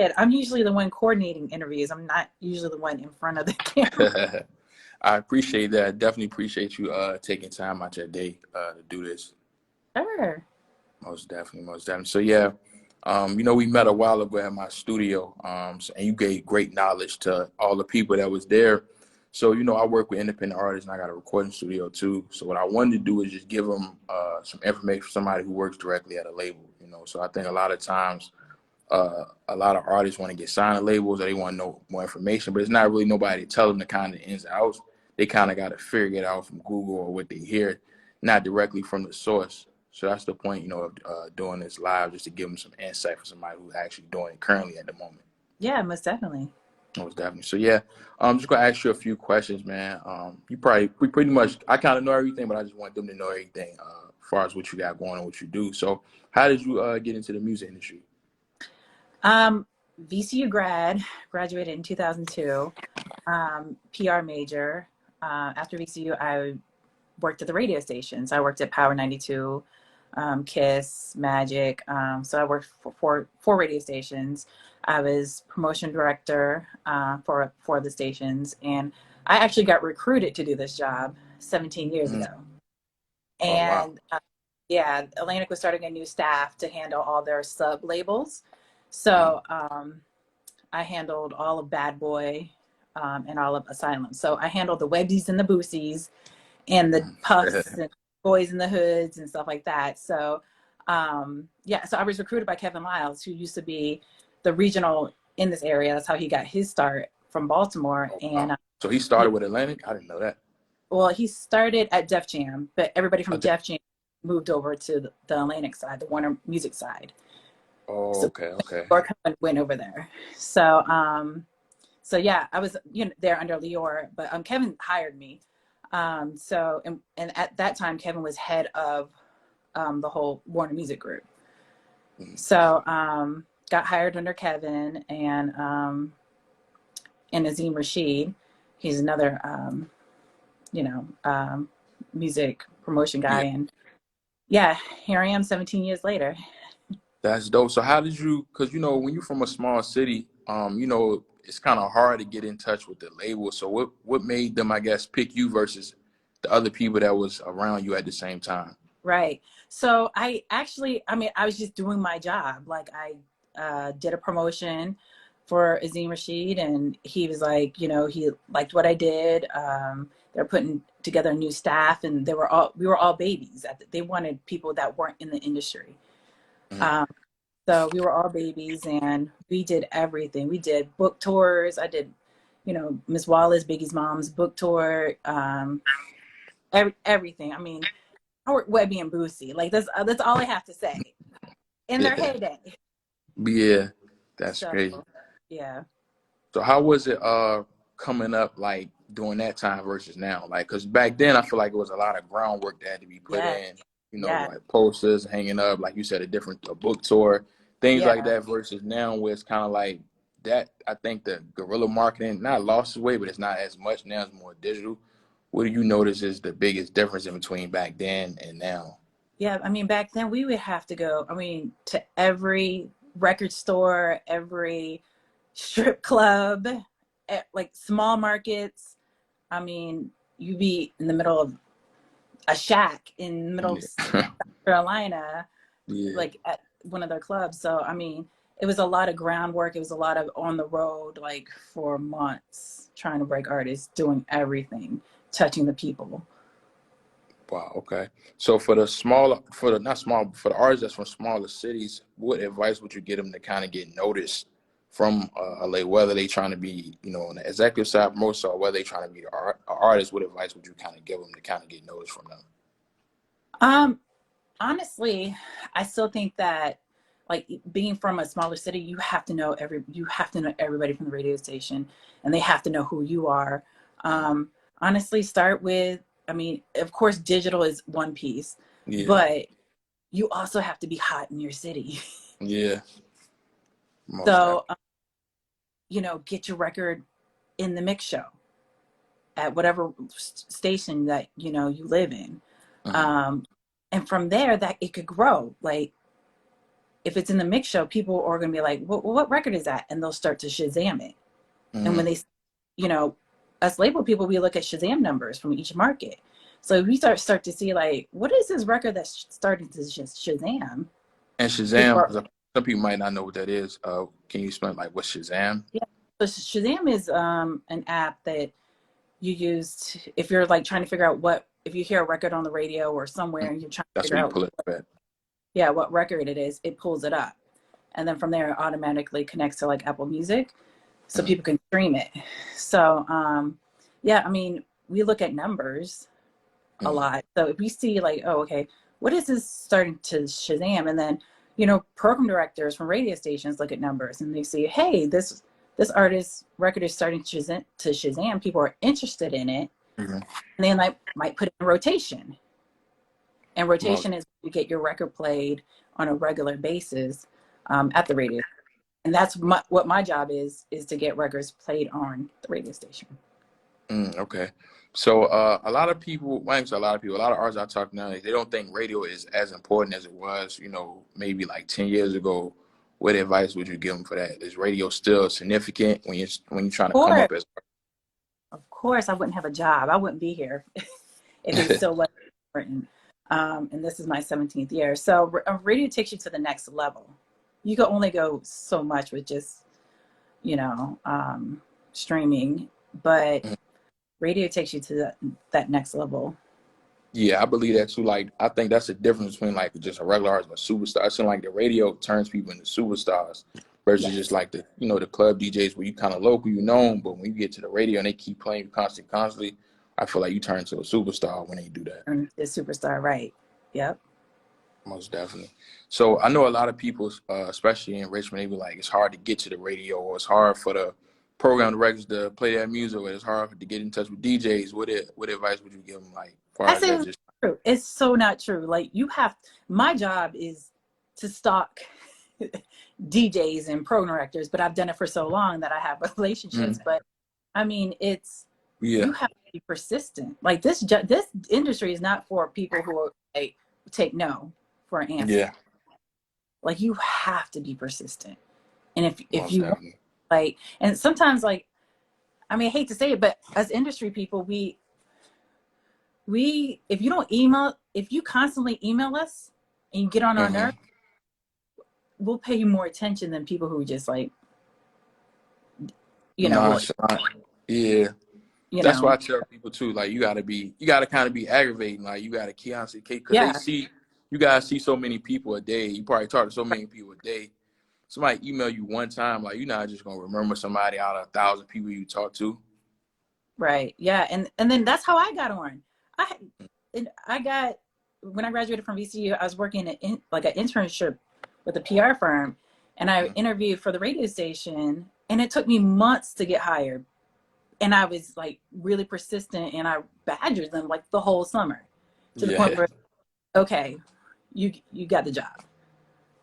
did. I'm usually the one coordinating interviews. I'm not usually the one in front of the camera. I appreciate that. Definitely appreciate you taking time out your day to do this. Sure. Most definitely, most definitely. So yeah, we met a while ago at my studio, and you gave great knowledge to all the people that was there. So, I work with independent artists and I got a recording studio too. So what I wanted to do is just give them some information for somebody who works directly at a label. So I think a lot of times a lot of artists want to get signed to labels or they want to know more information, but it's not really nobody to tell them the kind of ins and outs. They kind of got to figure it out from Google or what they hear, not directly from the source. So that's the point, of doing this live, just to give them some insight for somebody who's actually doing it currently at the moment. Yeah, most definitely. Most definitely. So yeah, I'm just gonna ask you a few questions, man. We pretty much, I kind of know everything, but I just want them to know everything as far as what you got going on, what you do. So how did you get into the music industry? VCU graduated in 2002, PR major. After VCU, I worked at the radio stations. I worked at Power 92, Kiss, Magic. So I worked for four radio stations. I was promotion director for the stations, and I actually got recruited to do this job 17 years ago. Oh, wow. And yeah, Atlantic was starting a new staff to handle all their sub labels. So I handled all of Bad Boy and all of Asylum. So I handled the Webbies and the Boosies and the Puffs and Boys in the Hoods and stuff like that. So so I was recruited by Kevin Liles, who used to be the regional in this area. That's how he got his start from Baltimore. Oh, wow. And so he started with Atlantic? I didn't know that. Well, he started at Def Jam, but everybody from Def Jam moved over to the Atlantic side, the Warner Music side. Oh, so, okay. Lior went over there. So yeah, I was there under Lior, but Kevin hired me. And at that time, Kevin was head of the whole Warner Music Group. So got hired under Kevin and Azim Rashid. He's another music promotion guy. Yeah. And yeah, here I am 17 years later. That's dope. So how did you, because, when you're from a small city, it's kind of hard to get in touch with the label. So what made them, I guess, pick you versus the other people that was around you at the same time? Right. So I was just doing my job. Like I did a promotion for Azim Rashid, and he was like, he liked what I did. They're putting together a new staff, and we were all babies. They wanted people that weren't in the industry. So we were all babies, and we did everything. We did book tours. I did, Miss Wallace, Biggie's mom's book tour, everything. I mean, I worked Webby and Boosie. Like that's all I have to say. In their heyday. Yeah, that's crazy. Yeah. So how was it coming up, like during that time versus now? Like, because back then I feel like it was a lot of groundwork that had to be put in. Like posters hanging up, like you said, a book tour, things like that, versus now where it's kind of like that. I think the guerrilla marketing not lost its way, but it's not as much now. It's more digital. What do you notice is the biggest difference in between back then and now? Yeah, I mean, back then we would have to go, to every record store, every strip club, like small markets. You'd be in the middle of a shack in the middle of South Carolina, like at one of their clubs. So, it was a lot of groundwork. It was a lot of on the road, like for months, trying to break artists, doing everything, touching the people. Wow. Okay. So for the artists that's from smaller cities, what advice would you give them to kind of get noticed from LA, whether they trying to be, on the executive side most, or whether they trying to be an artist? What advice would you kind of give them to kind of get noticed from them? Honestly, I still think that, like, being from a smaller city, you have to know everybody from the radio station, and they have to know who you are. Honestly, start with, of course, digital is one piece, but you also have to be hot in your city. Yeah. So, get your record in the mix show at whatever station that, you live in. And from there, that it could grow. Like, if it's in the mix show, people are going to be like, what record is that? And they'll start to Shazam it. And Hmm. when they, you know, us label people, we look at Shazam numbers from each market. So if we start to see like, what is this record that's starting to Shazam? And People Shazam, are, 'cause some people might not know what that is. Can you explain like what's Shazam? yeah. So Shazam is an app that you use if you're like trying to figure out what, if you hear a record on the radio or somewhere Mhm. and you're trying to That's figure where you out, pull it up at. yeah, what record it is, it pulls it up. And then from there, it automatically connects to like Apple Music so Mhm. people can stream it. So, yeah, I mean, we look at numbers a Mhm. lot. So if we see like, oh, okay, what is this starting to Shazam? And then, you know, program directors from radio stations look at numbers and they see, hey, this artist record is starting to Shazam. People are interested in it, Mhm. and then I might put it in rotation. And Most, rotation is you get your record played on a regular basis at the radio. And that's what my job is to get records played on the radio station. okay. So a lot of people, well, I ain't say a lot of people, a lot of artists I talk to now, they don't think radio is as important as it was, maybe like 10 years ago. What advice would you give them for that? Is radio still significant when you're trying to come Or up as of course, I wouldn't have a job. I wouldn't be here if it still wasn't important. And this is my 17th year. So radio takes you to the next level. You can only go so much with just, you know, streaming, but radio takes you to that next level. Yeah, I believe that too. Like, I think that's the difference between like just a regular artist and a superstar. I feel like the radio turns people into superstars versus just Yes. like the club DJs where you kind of local, you known, but when you get to the radio and they keep playing you constantly, I feel like you turn into a superstar when they do that. And the superstar, right. Yep. Most definitely. So I know a lot of people, especially in Richmond, they be like, it's hard to get to the radio, or it's hard for the program directors to play their music, or it's hard to get in touch with DJs. What advice would you give them, like, as far I as say that it's just? true. It's so not true. Like my job is to stalk DJs and program directors, but I've done it for so long that I have relationships. Mhm. But I mean, Yeah, you have to be persistent. Like this industry is not for people who are like take no for an answer. yeah, Like you have to be persistent. And if most you want, definitely. like, and sometimes like, I mean, I hate to say it, but as industry people, if you don't email, if you constantly email us and you get on our nerves, Hmm. we'll pay you more attention than people who just like, will, Nonchalant. Yeah, you that's why know, I tell people too. Like, you gotta kind of be aggravating. Like, you gotta constantly, because yeah, you guys see so many people a day. You probably talk to so many people a day. Somebody email you one time, like, you're not just gonna remember somebody out of 1,000 people you talk to. right, yeah, and then that's how I got on. I I got when I graduated from VCU, I was working like an internship with a PR firm, and I Mhm. interviewed for the radio station, and it took me months to get hired. And I was like really persistent, and I badgered them like the whole summer, to the point Yeah, where okay, you got the job.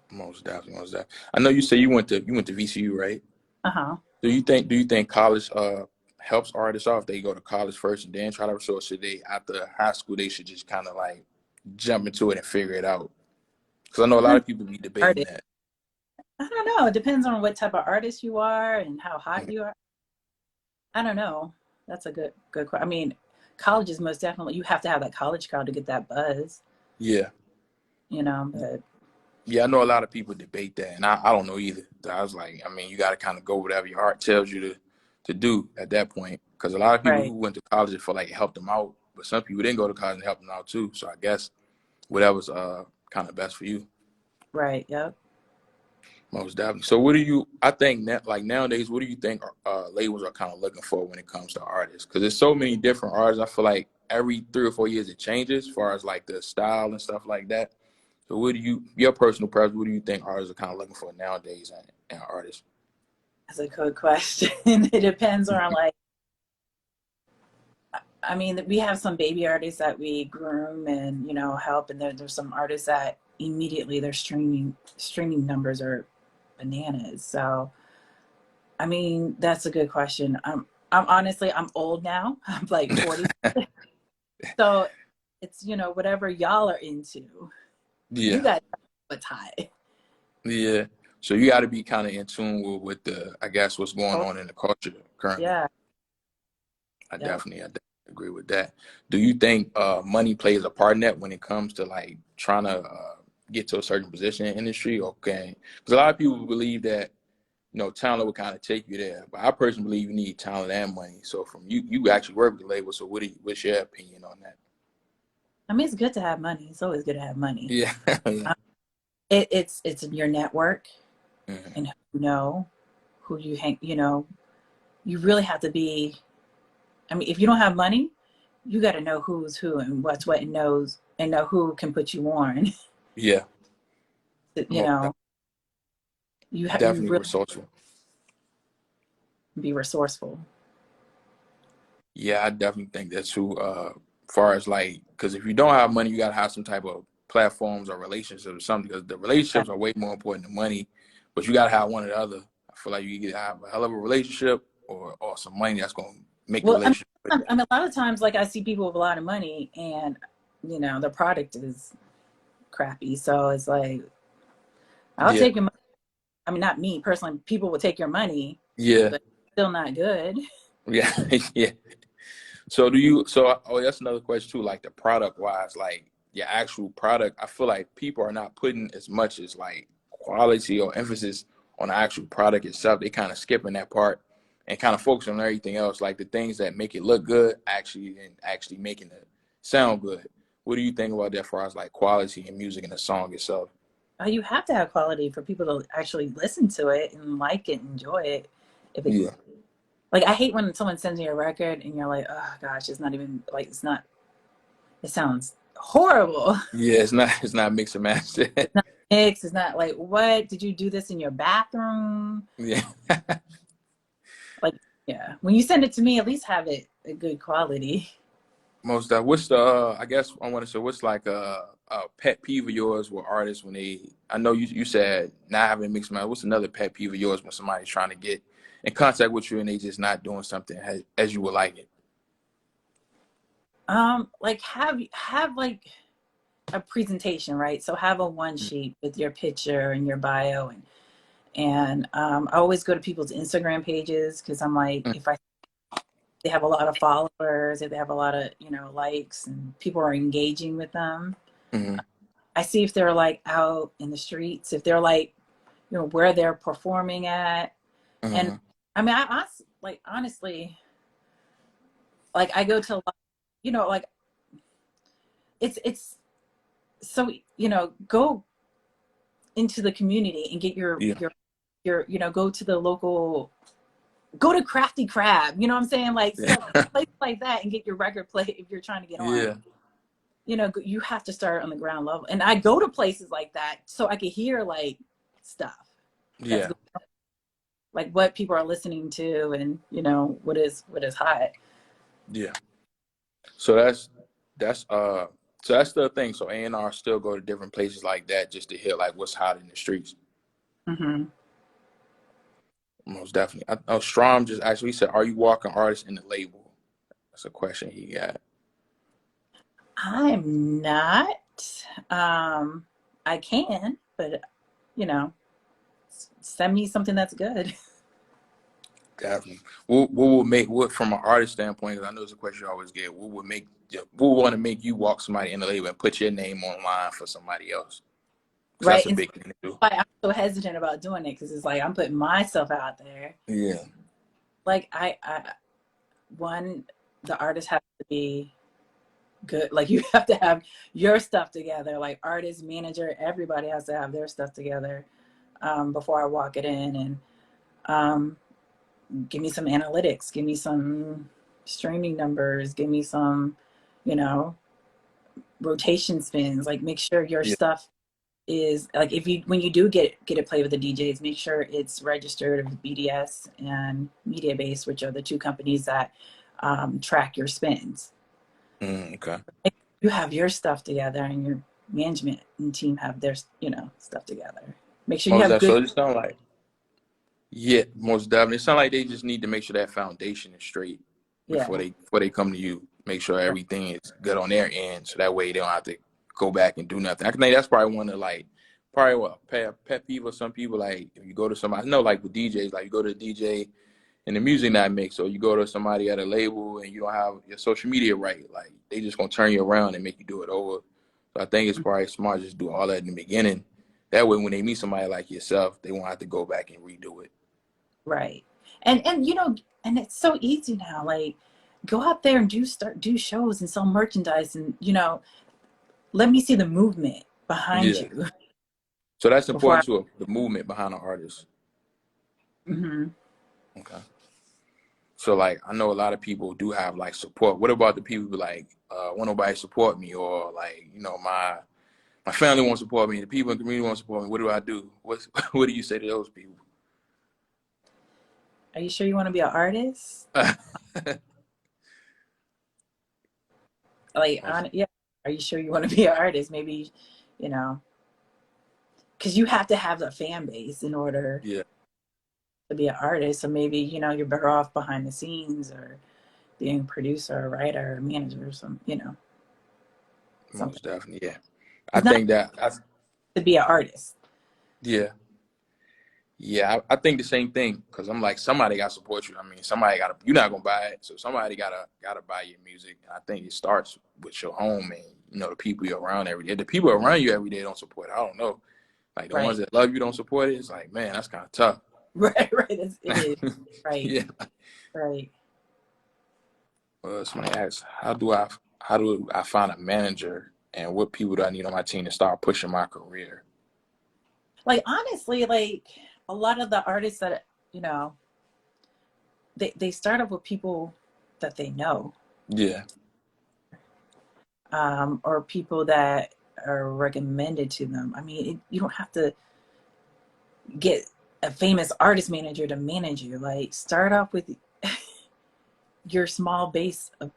most definitely, most definitely. I know you say you went to VCU, right? Uh-huh. Do you think college helps artists off? They go to college first and then try to, so should they, after high school, they should just kind of like jump into it and figure it out? Because I know a lot Depends of people be on debating artist. that. I don't know. It depends on what type of artist you are and how hot Mhm. you are. I don't know. That's a good question. I mean, college is most definitely, you have to have that college crowd to get that buzz, Yeah. but Yeah, I know a lot of people debate that, and I don't know either. I was like, I mean, you got to kind of go whatever your heart tells you to do at that point. Because a lot of people right, who went to college, it felt like it helped them out, but some people didn't go to college and helped them out too. So I guess whatever's kind of best for you. right, yep. Most definitely. So what do you, I think that like nowadays, what do you think labels are kind of looking for when it comes to artists? Because there's so many different artists. I feel like every 3 or 4 years it changes as far as like the style and stuff like that. So your personal preference, what do you think artists are kind of looking for nowadays and artists? That's a good question. It depends on like, I mean, we have some baby artists that we groom and help, and there's some artists that immediately their streaming numbers are bananas. So, I mean, that's a good question. I'm honestly, I'm old now. I'm like 40, so it's whatever y'all are into. You Yeah, got what's high. Yeah. So you got to be kind of in tune with the, I guess, what's going Oh, on in the culture currently. yeah. Yep. I definitely agree with that. Do you think money plays a part in that when it comes to like trying to get to a certain position in the industry? Okay, because a lot of people believe that talent will kind of take you there, but I personally believe you need talent and money. So from you actually work with the label. So what's your opinion on that? I mean, it's good to have money. It's always good to have money. Yeah, yeah, Um, it's in your network mhm. and who you hang. You really have to be. I mean, if you don't have money, you got to know who's who and what's what, and know who can put you on. Yeah, you know, you definitely really resourceful. be resourceful. Yeah, I definitely think that's true. Far as like, because if you don't have money, you gotta have some type of platforms or relationships or something. Because the Yeah. relationships are way more important than money, but you gotta have one or the other. I feel like you either have a hell of a relationship or some money that's gonna make the Well, relationship. I mean, a lot of times, like I see people with a lot of money, and the product is crappy. So it's like, I'll Yeah, take your money. I mean, not me personally. People will take your money, yeah, but still not good. yeah, yeah. So do you? So that's another question too. Like the product wise, like your actual product, I feel like people are not putting as much as like quality or emphasis on the actual product itself. They kind of skipping that part and kind of focusing on everything else, like the things that make it look good, actually making it sound good. What do you think about that, as far as like quality and music and the song itself? You have to have quality for people to actually listen to it and like it, enjoy it. If it Yeah, Like, I hate when someone sends me a record and you're like, oh gosh, it's not even like it's not. It sounds horrible. yeah. It's not mix and match. It's not mixed. It's not like, what did you do this in your bathroom? Yeah. Like, yeah. When you send it to me, at least have it a good quality. Most what's the I guess I want to say what's like a pet peeve of yours with artists when they I know you said not having mixed mind. What's another pet peeve of yours when somebody's trying to get in contact with you and they just not doing something as you would like it? Like have like a presentation, right? So have a one sheet with your picture and your bio, and I always go to people's Instagram pages because I'm like, if they have a lot of followers, if they have a lot of likes, and people are engaging with them, Mm-hmm. I see if they're like out in the streets, if they're like where they're performing at, and Mm-hmm. I mean, like honestly, like I go to a lot, like it's so go into the community and get Yeah. your go to the local, go to Crafty Crab, you know what I'm saying, like stuff, Yeah. places like that, and get your record play if you're trying to get on. Yeah. You have to start on the ground level, and I go to places like that so I could hear like stuff that's Yeah. good, like what people are listening to, and what is hot. Yeah. So that's the thing. So A&R still go to different places like that just to hear like what's hot in the streets. Hmm. Most definitely. Strom just actually said, "Are you walking artists in the label?" That's a question he got. I'm not. um I can, but you know send me something that's good. Definitely. What would make what from an artist standpoint? Because I know it's a question you always get. What would want to make you walk somebody in the label and put your name online for somebody else? Because Right, that's a and big thing to do. why I'm so hesitant about doing it, because it's like I'm putting myself out there. Yeah. Like I one, the artist has to be good. Like, you have to have your stuff together, like artist, manager, everybody has to have their stuff together, before I walk it in. And um, give me some analytics, give me some streaming numbers, give me some you know rotation spins, like make sure your Yeah. stuff is like, if you when you do get it played with the DJs, make sure it's registered with BDS and Mediabase, which are the two companies that track your spins. Okay. You have your stuff together, and your management and team have their stuff together. Make sure you Most have that. good. So it sound like yeah, most definitely. It sound like they just need to make sure that foundation is straight Yeah, before they come to you. Make sure everything is good on their end, so that way they don't have to go back and do nothing. I think that's probably one of like probably what pet peeve of some people, like if you go to somebody, I know like with DJs, like you go to a DJ and the music not mixed, or you go to somebody at a label and you don't have your social media right, like they just gonna turn you around and make you do it over. So I think it's probably smart just do all that in the beginning. That way when they meet somebody like yourself, they won't have to go back and redo it. Right. And you know, and it's so easy now. Like, go out there and do shows and sell merchandise, and you know, let me see the movement behind Yeah. you So that's before I. important too, the movement behind the artist. Hmm. Okay. So like I know a lot of people do have like support. What about the people who like won't nobody support me, or like, you know, my family won't support me, the people in the community won't support me. What do I do? What do you say to those people? Are you sure you want to be an artist? Like, yeah. Are you sure you want to be an artist? Maybe, you know, because you have to have a fan base in order Yeah, to be an artist. So maybe, you know, you're better off behind the scenes or being a producer or writer or manager or some, you know, something. most definitely. Yeah. I It's not think that to be an artist. yeah. Yeah, I think the same thing because I'm like somebody got to support you. I mean, somebody got to. You're not gonna buy it, so somebody gotta buy your music. And I think it starts with your home and you know the people you're around every day. If the people around you every day don't support it, I don't know. Like the ones Right. that love you don't support it. It's like, man, that's kind of tough. Right. Right. It is. Right. Yeah. Right. Somebody asks, how do I find a manager and what people do I need on my team to start pushing my career? Like, honestly, like a lot of the artists that, you know, they start up with people that they know, Yeah. or people that are recommended to them. I mean, you don't have to get a famous artist manager to manage you. Like, start off with your small base of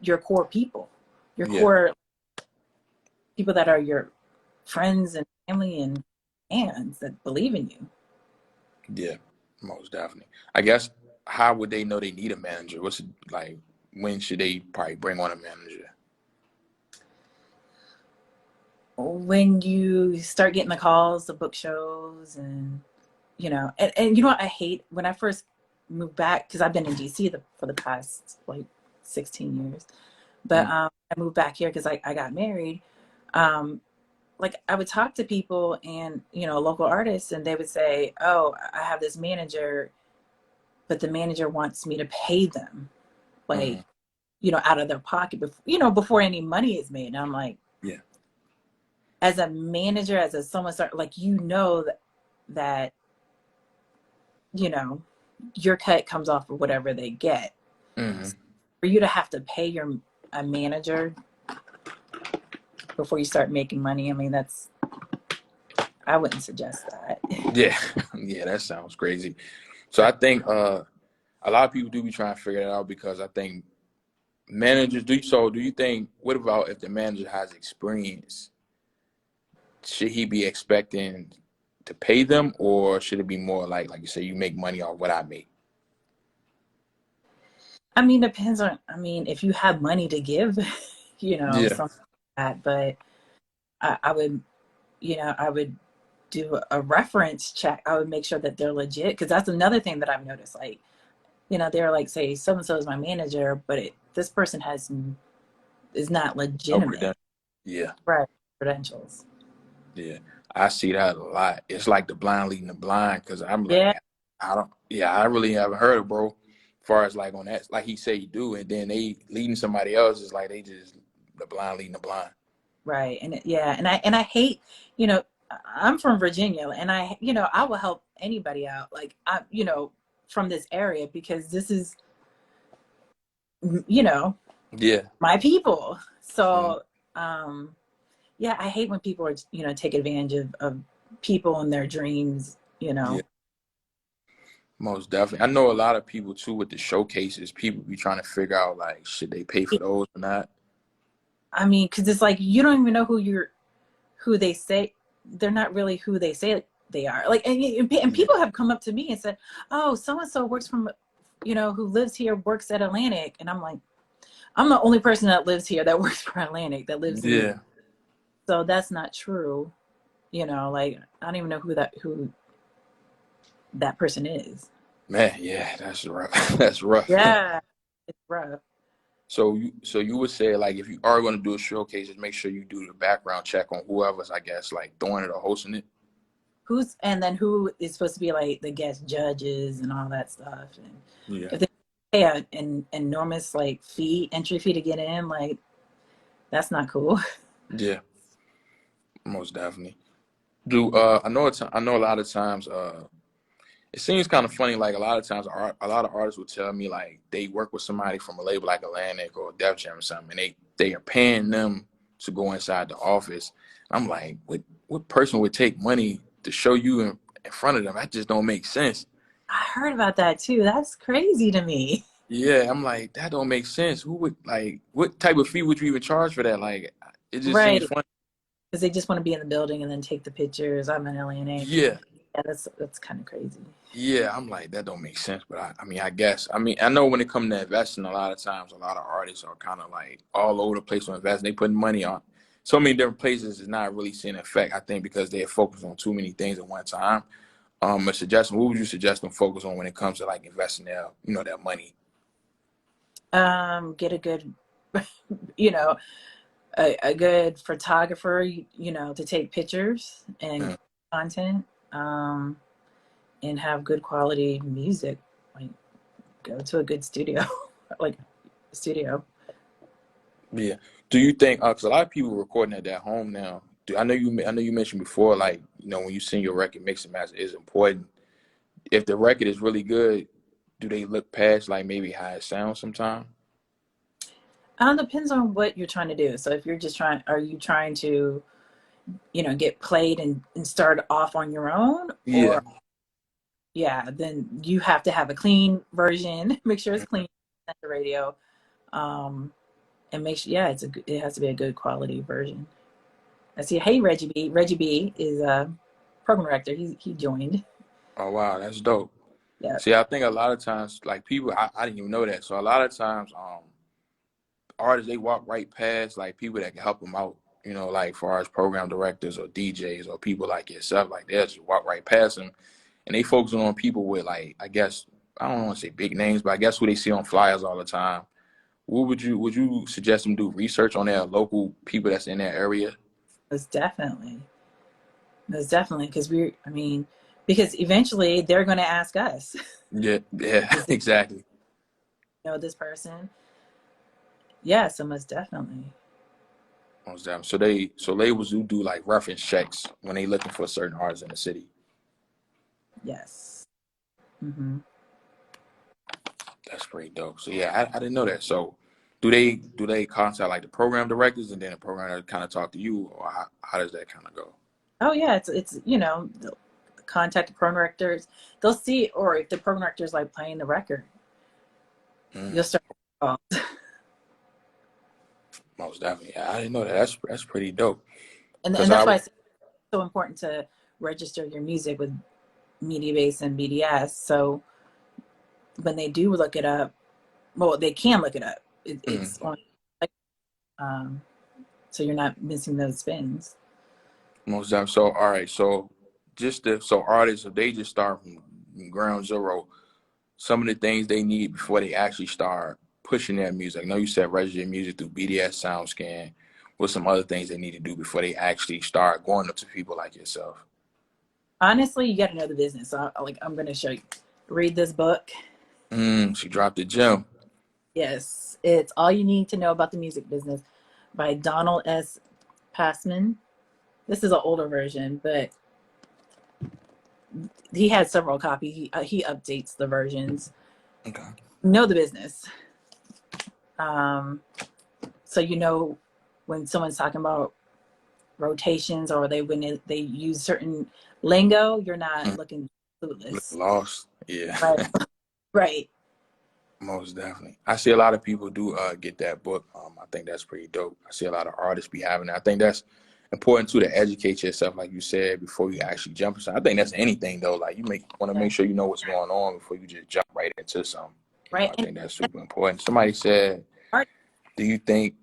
your core people, your Yeah. core people that are your friends and family and fans that believe in you. Yeah. Most definitely. I guess how would they know they need a manager? What's it, like when should they probably bring on a manager? When you start getting the calls, the book shows, and you know, and you know what I hate when I first moved back because I've been in DC for the past like 16 years, but Mm. I moved back here because I got married. Um, like I would talk to people and you know local artists, and they would say, "Oh, I have this manager, but the manager wants me to pay them like Mm. you know out of their pocket before you know before any money is made." And I'm like, Yeah. as a manager, as a someone start like you know that you know your cut comes off of whatever they get. Hmm. For you to have to pay your a manager before you start making money, I mean that's I wouldn't suggest that. Yeah. Yeah, that sounds crazy. So I think a lot of people do be trying to figure that out because I think managers do. So do you think what about if the manager has experience? Should he be expecting to pay them, or should it be more like you say, you make money off what I make? I mean, depends on. I mean, if you have money to give, you know, Yeah. something like that. But I would, you know, I would do a reference check. I would make sure that they're legit because that's another thing that I've noticed. Like, you know, they're like, say, so and so is my manager, but this person is not No legitimate, credentials. Yeah. right? Credentials. Yeah. I see that a lot. It's like the blind leading the blind because I'm Yeah, like, I don't, yeah, I really haven't heard of bro. As far as like on that, like he said you do, and then they leading somebody else is like they just the blind leading the blind. right. Yeah, and I hate, you know, I'm from Virginia, and you know, I will help anybody out, like you know, from this area because this is, you know, Yeah. my people. Mm, So, yeah, I hate when people are, you know, take advantage of people and their dreams, you yeah. know. Most definitely. I know a lot of people too with the showcases. People be trying to figure out like should they pay for those or not. I mean, because it's like you don't even know who they say they're not really who they say they are. Like, and Yeah. people have come up to me and said, "Oh, so and so works from, you know, who lives here works at Atlantic," and I'm like, I'm the only person that lives here that works for Atlantic that lives in. Yeah. So that's not true. You know, like I don't even know who that person is. Man, yeah, that's rough. That's rough. Yeah, it's rough. So you would say like if you are going to do a showcase, just make sure you do the background check on whoever's I guess like throwing it or hosting it. Who's and then who is supposed to be like the guest judges and all that stuff. And Yeah, if they pay an enormous like entry fee to get in, like that's not cool. yeah, most definitely. Do I know a lot of times it seems kind of funny. Like a lot of times, a lot of artists will tell me like they work with somebody from a label like Atlantic or Def Jam or something, and they are paying them to go inside the office. I'm like, what person would take money to show you in front of them? That just don't make sense. I heard about that too. That's crazy to me. Yeah, I'm like, that don't make sense. Who would like what type of fee would you even charge for that? Like, it just seems Right. funny. Because they just want to be in the building and then take the pictures. I'm an LNA. Yeah, Yeah, that's kind of crazy. yeah, I'm like, that don't make sense. But I mean, I guess. I mean, I know when it comes to investing, a lot of times, a lot of artists are kind of like all over the place on investing. They putting money on so many different places is not really seeing effect. I think because they're focused on too many things at one time. A suggestion, what would you suggest them focus on when it comes to like investing their, their money? Get a good, you know, a good photographer, to take pictures and Mm, content, and have good quality music. Like go to a good studio, like studio. yeah. Do you think? Because a lot of people recording at their home now. I know you mentioned before, like when you sing your record, mix and master is important. If the record is really good, do they look past like maybe how it sounds sometimes? Depends on what you're trying to do. So if you're just are you trying to, get played and start off on your own, Yeah. or yeah, then you have to have a clean version. Make sure it's Mhm. clean at the radio, um, and make sure, yeah, it has to be a good quality version. I see. Hey, Reggie B. Reggie B is a program director. He joined. Oh wow, that's dope. Yeah, See, I think a lot of times, like people, I didn't even know that. So a lot of times, artists they walk right past like people that can help them out. Like far as program directors or DJs or people like yourself, like they just walk right past them, and they focusing on people with like I guess I don't want to say big names, but I guess who they see on flyers all the time. What would you suggest them do research on their local people that's in their area? most definitely, most definitely. I mean, because eventually they're going to ask us, Yeah, yeah, does this exactly. know this person? Yeah, so most definitely. Most definitely. So labels do like reference checks when they looking for certain artists in the city. Yes. Hmm. That's pretty dope. So yeah, I didn't know that. So do they contact like the program directors and then the program kind of talk to you, or how does that kind of go? Oh yeah, it's they'll contact the program directors. They'll see, or if the program directors like playing the record, Mm, you'll start. most definitely. Yeah, I didn't know that. That's pretty dope. And Cause that's I why it's so important to register your music with MediaBase and BDS. So when they do look it up, well, they can look it up. It's mm, on, um, so you're not missing those spins. most definitely. So all right. So artists if they just start from ground zero, some of the things they need before they actually start pushing their music. I know you said register music through BDS SoundScan. What's some other things they need to do before they actually start going up to people like yourself? Honestly, you got to know the business. So, I'm going to show you. Read this book. She dropped the gem. Yes, it's all you need to know about the music business by Donald S. Passman. This is an older version, but he had several copies. He updates the versions. Okay. Know the business. Um, so when someone's talking about rotations, or they use certain lingo, you're not Mm, looking clueless. lost. Yeah, Right. Right. most definitely. I see a lot of people do get that book. I think that's pretty dope. I see a lot of artists be having that. I think that's important too to educate yourself, like you said, before you actually jump into something. I think that's anything though. Like want to Yeah. make sure you know what's going on before you just jump right into something. Right. I And think that's super important. Somebody said, art. "Do you think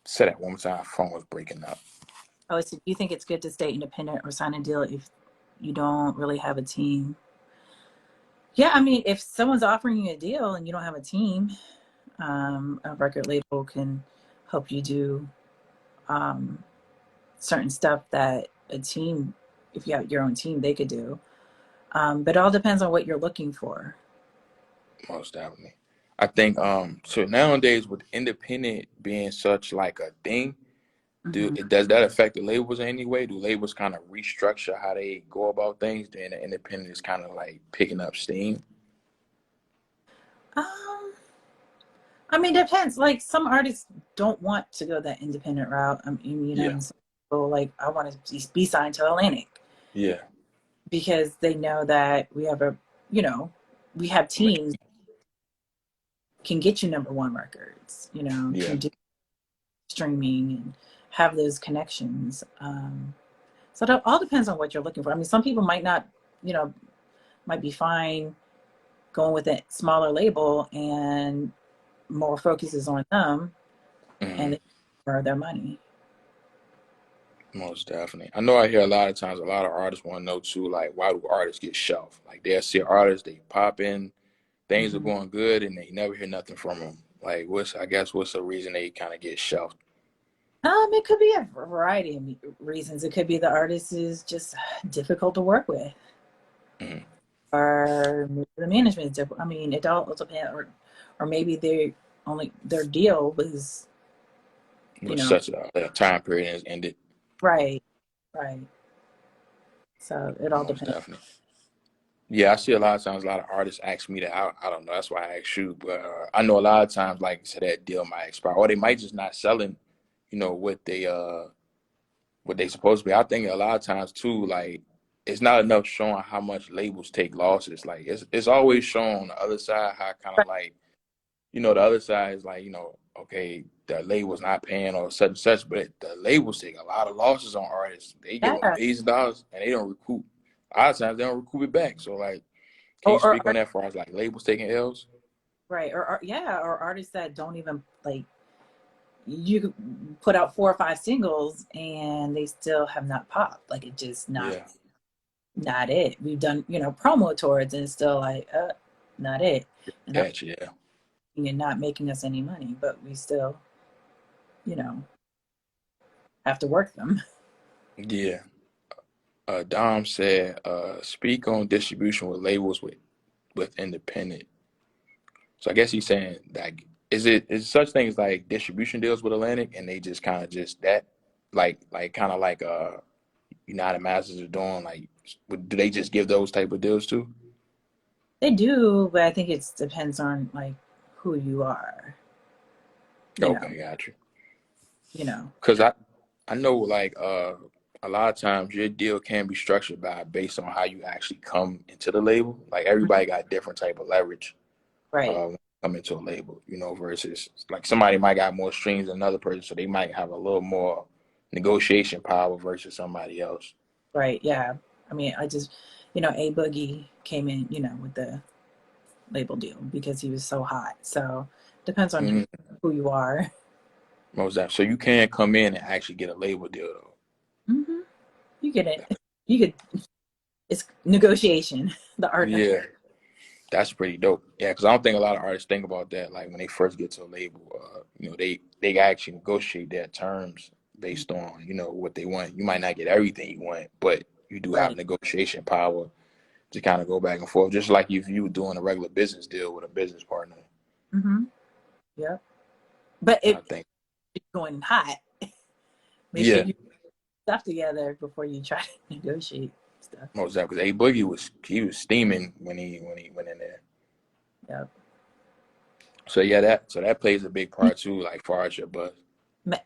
Say that one more time. Phone was breaking up. Oh, it's, you think it's good to stay independent or sign a deal if you don't really have a team? Yeah, I mean, if someone's offering you a deal and you don't have a team, a record label can help you do um, certain stuff that a team, if you have your own team, they could do. But it all depends on what you're looking for. Most definitely. I think so nowadays with independent being such like a thing, Hmm. does that affect the labels in any way? Do labels kind of restructure how they go about things? Then the independent is kind of like picking up steam. Um, I mean, it depends. Like some artists don't want to go that independent route. I mean, Yeah, and some people like I want to be signed to Atlantic yeah, because they know that we have a, you know, we have teams can get you number one records. yeah. Can do streaming and have those connections. So it all depends on what you're looking for. I mean, some people might not, you know, might be fine going with a smaller label and more focuses on them and Hmm. they earn their money. Most definitely. I know I hear a lot of times a lot of artists want to know too, like why do artists get shelved? Like they'll see artists, they pop in, things are Hmm. going good, and they never hear nothing from them. Like what's the reason they kind of get shelved? It could be a variety of reasons. It could be the artist is just difficult to work with, Hmm. or maybe the management is difficult. I mean, it all depends, or maybe they only their deal was, you With know, such a time period has ended. right, right. So it all Most depends. definitely. Yeah, I see a lot of times a lot of artists ask me that. I don't know. That's why I ask you. But I know a lot of times, like you said, that deal might expire, or they might just not selling, what they supposed to be. I think a lot of times too, like it's not enough showing how much labels take losses. Like it's always shown on the other side how kind of like the other side is like okay, the label's not paying or such and such, but the labels take a lot of losses on artists. They give them Yeah. millions of dollars and they don't recoup. A lot of times they don't recoup it back. So like, can you Or speak on that for us, like labels taking L's? right, or yeah, or artists that don't even like you could put out 4 or 5 singles and they still have not popped. Like it just Yeah, not it. We've done promo tours and it's still like not it, and not catch, yeah, and not making us any money, but we still you know have to work them. yeah. Dom said, speak on distribution with labels with independent. So I guess he's saying like, is such things like distribution deals with Atlantic, and they just kind of just that, like kind of like United Masters are doing. Like, do they just give those type of deals too? They do, but I think it depends on like who you are. You know, Okay, got you. you know. Because I know like a lot of times your deal can be structured by based on how you actually come into the label. Like everybody got different type of leverage Right, when you come into a label, versus like somebody might got more streams than another person, so they might have a little more negotiation power versus somebody else. right, yeah. I mean, I just A Boogie came in with the label deal because he was so hot. So depends on Mm, who you are. most of that. So you can come in and actually get a label deal though. Hmm. You get it. You could. It's negotiation. The art of. Yeah, that's pretty dope. Yeah, because I don't think a lot of artists think about that. Like when they first get to a label, they actually negotiate their terms based on what they want. You might not get everything you want, but you do have Right. negotiation power to kind of go back and forth, just like if you were doing a regular business deal with a business partner. Hmm. Yep. But I it think, it's going hot. Make sure yeah, you put stuff together before you try to negotiate stuff. most definitely. Because A Boogie was steaming when he went in there. Yep. So yeah, that plays a big part too, like far as your buzz.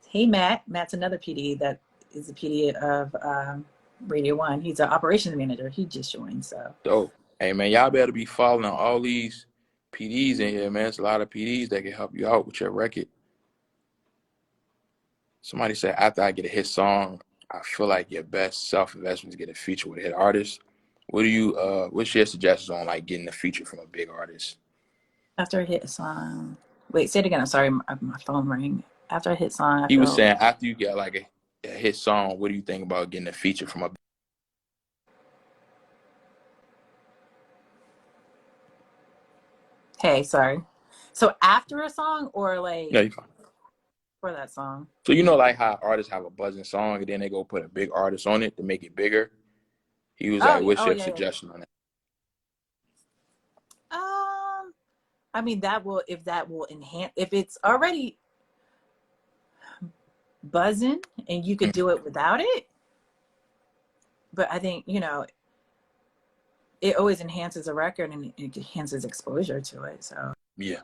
Hey Matt. Matt's another PD that is a PD of Radio One. He's an operations manager. He just joined. So Dope. Hey man, y'all better be following all these PDs in here, man. It's a lot of PDs that can help you out with your record. Somebody said after I get a hit song, I feel like your best self investment is get a feature with a hit artist. What's your suggestions on like getting a feature from a big artist? after I hit a song, wait, say it again. I'm sorry, my phone rang. After a hit song, I He was feel, saying after you get like a hit song, what do you think about getting a feature from a? hey, sorry. So after a song or Yeah, like you fine. for that song? So you know, like how artists have a buzzing song and then they go put a big artist on it to make it bigger. He was Oh, like, "What's oh your yeah, yeah. suggestion on that?" I mean that will if that will enhance if it's already buzzing and you could Mhm. do it without it. But I think, it always enhances a record and it enhances exposure to it. So Yeah,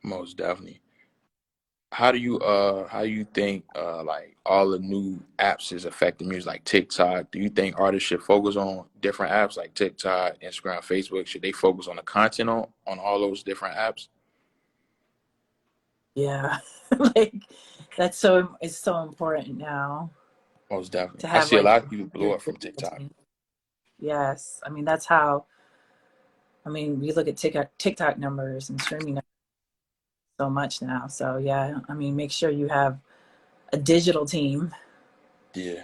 most definitely. How do you think like all the new apps is affecting music like TikTok? Do you think artists should focus on different apps like TikTok, Instagram, Facebook? Should they focus on the content on all those different apps? yeah, like that's so it's so important now Most definitely. to I have see a like lot of people blow your up from digital TikTok. team. Yes, I mean that's how. I mean, we look at TikTok numbers and streaming numbers so much now. So yeah, I mean, make sure you have a digital team. Yeah,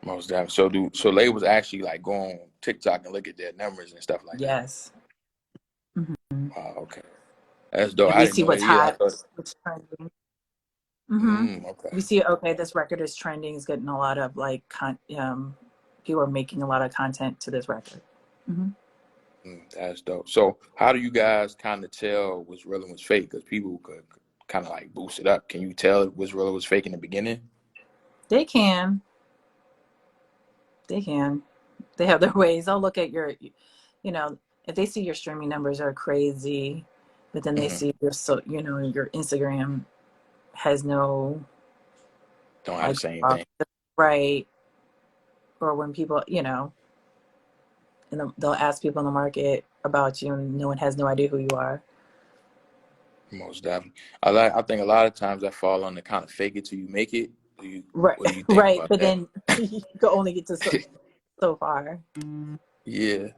most definitely. So labels actually like go on TikTok and look at their numbers and stuff like that. Yes. Hmm. Wow, okay. That's dope. And I they didn't see know that what's either. I hot, thought what's trending. Hmm. okay. We see, okay, this record is trending, is getting a lot of like, people are making a lot of content to this record. Hmm. That's dope. So how do you guys kind of tell what's real and what's fake? Because people could kind of like boost it up. Can you tell what's real and what's fake in the beginning? They can, they can, they have their ways. They'll look at you know, if they see your streaming numbers are crazy, but then they Hmm. see your Instagram has no Don't have the like same thing. right, or when people and they'll ask people in the market about you and no one has no idea who you are. Most definitely. I think a lot of times I fall on the kind of fake it till you make it. Right. What do you think Right, about but that? then you can only get to so far. Yeah,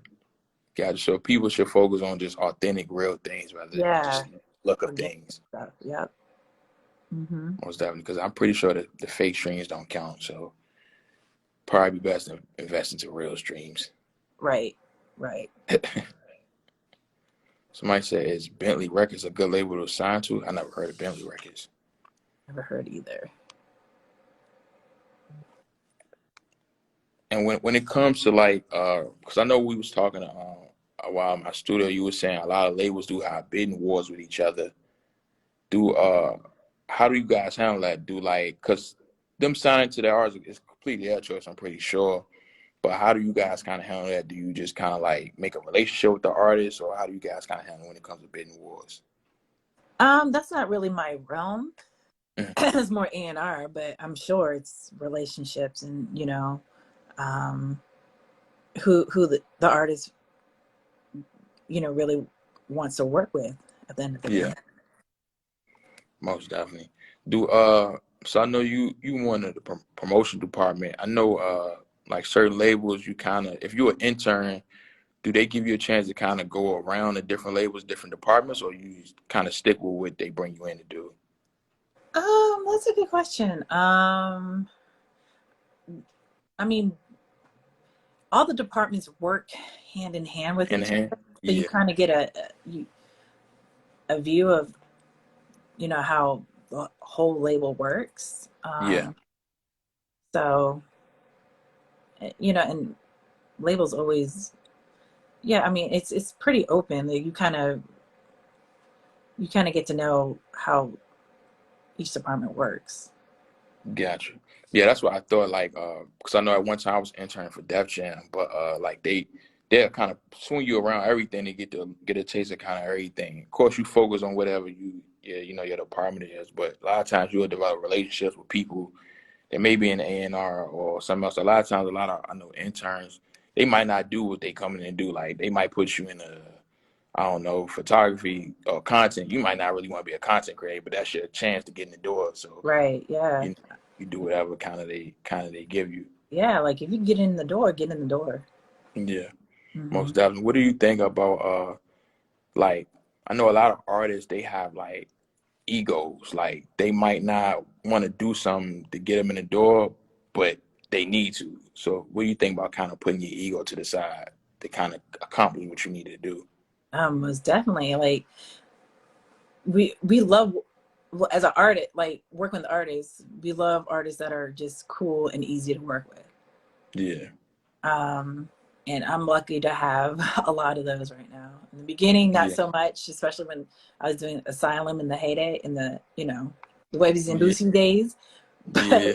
gotcha. So people should focus on just authentic, real things rather than just Yeah, look of organic things. stuff. Yep. Hmm. Most definitely, because I'm pretty sure that the fake streams don't count. So probably best to invest into real streams. Right. Right. Somebody said, "Is Bentley Records a good label to sign to?" I never heard of Bentley Records. Never heard either. And when it comes to like, because I know we was talking a while in my studio, you were saying a lot of labels do have bidding wars with each other. Do how do you guys handle that? Do like, because them signing to the artists is completely their choice, I'm pretty sure. But how do you guys kind of handle that? Do you just kind of like make a relationship with the artist, or how do you guys kind of handle when it comes to bidding wars? That's not really my realm. It's more A&R, but I'm sure it's relationships and um, who the artist really wants to work with at the end of the day. Yeah, most definitely. Do so I know you wanted the promotion department. I know like certain labels you kind of if you're an intern, do they give you a chance to kind of go around the different labels, different departments, or you kind of stick with what they bring you in to do? That's a good question. I mean, all the departments work hand in hand with Hand in each hand? other, so you Yeah, kind of get a view of how the whole label works. yeah, So and labels always, yeah. I mean, it's pretty open. Like, you kind of get to know how each department works. gotcha. Yeah, that's what I thought. Like, because I know at one time I was interning for Def Jam, but like they'll kind of swing you around everything to get a taste of kind of everything. Of course, you focus on whatever yeah, your department is, but a lot of times you'll develop relationships with people that may be in the A&R or something else. A lot of times, a lot of I know interns they might not do what they come in and do. Like they might put you in a I don't know photography or content. You might not really want to be a content creator, but that's your chance to get in the door. So Right. Yeah. you you do whatever kind of they give you. Yeah. Like if you get in the door, get in the door. Yeah, Hmm. most definitely. What do you think about like I know a lot of artists, they have like egos. Like they might not want to do something to get them in the door, but they need to. So what do you think about kind of putting your ego to the side to kind of accomplish what you need to do? Most definitely. Like we love, well, as an artist, like working with artists, we love artists that are just cool and easy to work with. Yeah, Um, and I'm lucky to have a lot of those right now. In the beginning, not yeah, so much, especially when I was doing Asylum in the heyday, in the, the Webbies and yeah, Boosie days. But yeah.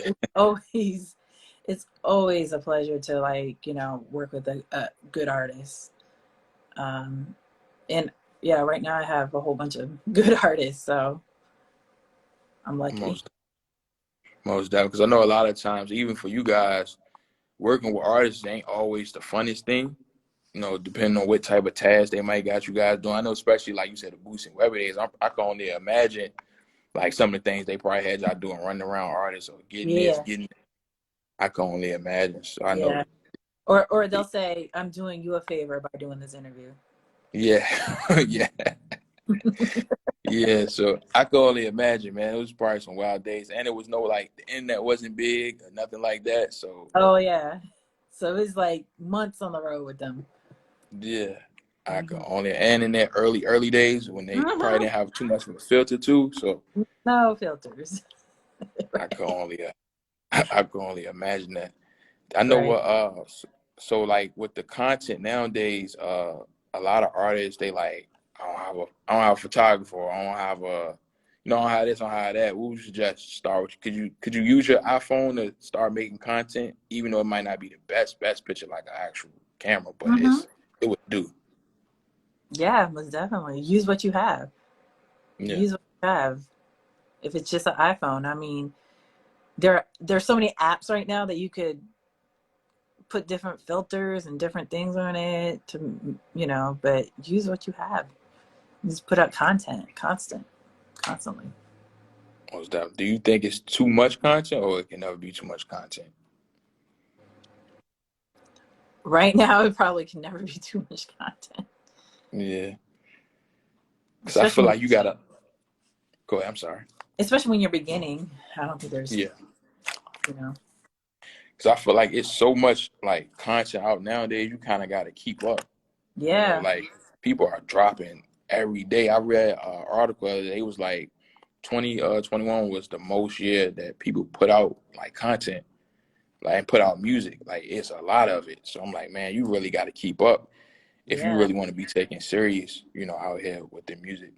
it's always a pleasure to, like, work with a good artist. Um, and yeah, right now I have a whole bunch of good artists, so I'm lucky. Most most definitely. Because I know a lot of times, even for you guys, working with artists ain't always the funnest thing. Depending on what type of task they might got you guys doing. I know, especially like you said, the Boost and Webber days. I can only imagine like some of the things they probably had y'all doing, running around artists or getting this, Yeah, getting. I can only imagine. So I yeah. know. Or they'll say, "I'm doing you a favor by doing this interview." Yeah, yeah, yeah. So I can only imagine, man. It was probably some wild days, and it was no like the internet wasn't big or nothing like that. So Oh yeah. So it's like months on the road with them. yeah, I could Hmm. only and in that early days when they probably Hmm. didn't have too much of a filter too. So No filters. I could only I could only imagine that. I know Right. what so like with the content nowadays, a lot of artists they like I don't have a photographer, I don't have a I don't have this, I don't have that. What would you suggest start with? Could you use your iPhone to start making content, even though it might not be the best picture like an actual camera, but Hmm. it would do. Yeah, most definitely. Use what you have. Yeah. Use what you have. If it's just an iPhone, I mean, there's so many apps right now that you could put different filters and different things on it to, but use what you have. Just put out content constantly. Most definitely. Do you think it's too much content or it can never be too much content? Right now, it probably can never be too much content, Yeah. Because I feel especially like you gotta go ahead, I'm sorry. especially when you're beginning. I don't think there's, Yeah. you know, Cause I feel like it's so much like content out nowadays. You kind of got to keep up. yeah, Like people are dropping every day. I read an article the other day. It was like 2021 was the most year that people put out like content, like and put out music. Like it's a lot of it. So I'm like, man, you really got to keep up if you yeah, really want to be taken serious. Out here with the music.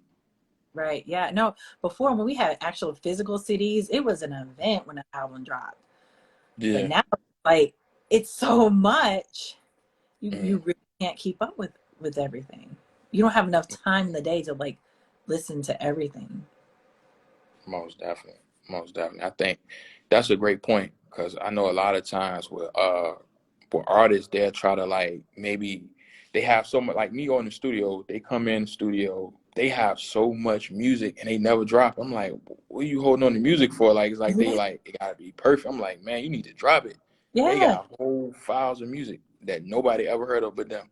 right, yeah. No, before when we had actual physical CDs, it was an event when an album dropped. But Yeah. now, like, it's so much, you Mhm. really can't keep up with everything. You don't have enough time in the day to, like, listen to everything. Most definitely. Most definitely. I think that's a great point because I know a lot of times with artists they'll try to like maybe they have so much like me on the studio, they come in the studio, they have so much music and they never drop. I'm like, what are you holding on to music for? Like it's like they Yeah, like it gotta be perfect. I'm like, man, you need to drop it. They yeah, got whole files of music that nobody ever heard of but them.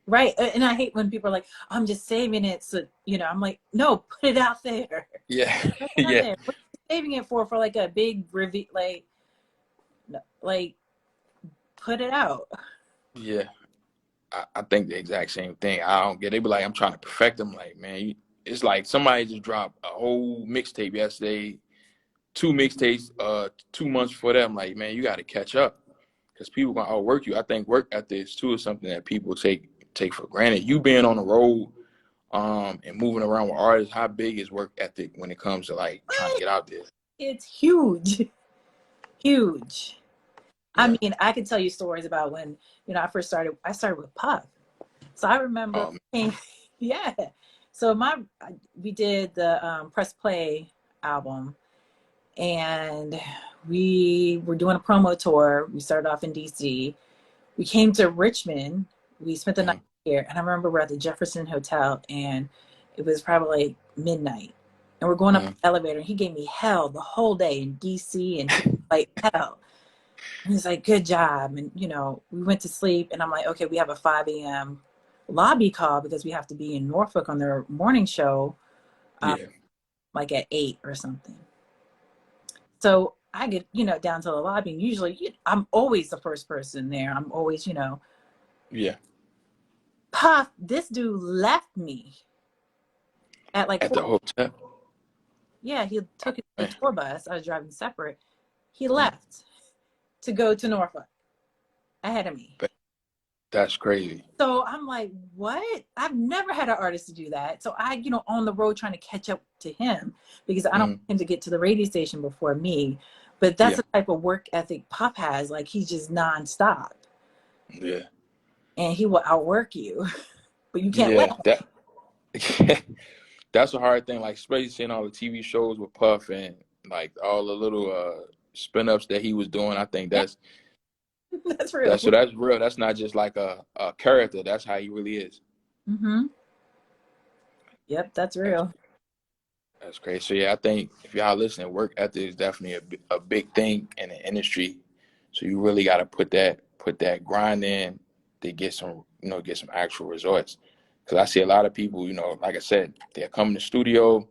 right. And I hate when people are like, I'm just saving it. So, I'm like, no, put it out there. Yeah. Put it out Yeah. there. What are you saving it for like a big review? Like, like, put it out. Yeah. I think the exact same thing. I don't get. They be like, I'm trying to perfect them. Like, man, it's like somebody just dropped a whole mixtape yesterday, two mixtapes, 2 months before that. I'm like, man, you got to catch up because people gonna outwork you. I think work ethics too is something that people take for granted. You being on the road, and moving around with artists, how big is work ethic when it comes to like trying to get out there? It's huge, huge. I Yeah. mean, I could tell you stories about when, I started with Puff. So I remember, Um. yeah. So we did the Press Play album, and we were doing a promo tour. We started off in DC. We came to Richmond. We spent the night Mhm. here, and I remember we're at the Jefferson Hotel, and it was probably like midnight, and we're going up Mhm. the elevator. And he gave me hell the whole day in DC, and he like hell. And he's like, "Good job." And we went to sleep, and I'm like, "Okay, we have a 5 a.m. lobby call because we have to be in Norfolk on their morning show, uh, Yeah. like at 8 or something. So I get, down to the lobby, and usually I'm always the first person there. I'm always, Yeah. Puff, this dude left me at like At 4. the hotel. Yeah, he took the Man, tour bus. I was driving separate. He mm, left to go to Norfolk ahead of me. that's crazy. So I'm like, what? I've never had an artist to do that. So I, on the road trying to catch up to him because I don't Mm, want him to get to the radio station before me. But that's yeah. the type of work ethic Puff has. Like he's just nonstop Yeah. and he will outwork you, but you can't let Yeah. him. That that's a hard thing, like especially seeing all the TV shows with Puff and like all the little spin ups that he was doing. I think Yeah, that's that's that's so real. that's real. That's not just like a character. That's how he really is. Mm-hmm. Yep, that's That's real. that's crazy. So yeah, I think if y'all listening, work ethic is definitely a big thing in the industry. So you really got to put that grind in to get some get some actual results. Because I see a lot of people, like I said, they're coming to studio.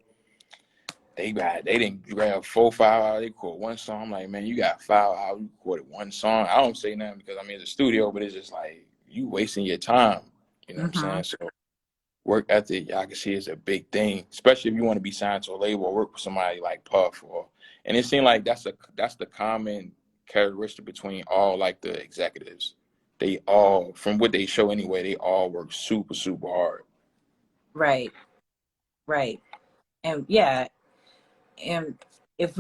They didn't grab 4 5 hours. They record one song. I'm like, man, you got 5 hours. You recorded one song. I don't say nothing because I'm in the studio, but it's just like you wasting your time. You know what I'm Mm-hmm. saying? So work ethic, I can see is a big thing, especially if you want to be signed to a label or work with somebody like Puff. And it seems like that's the common characteristic between all like the executives. They all, from what they show anyway, they all work super super hard. Right, right. And yeah, and if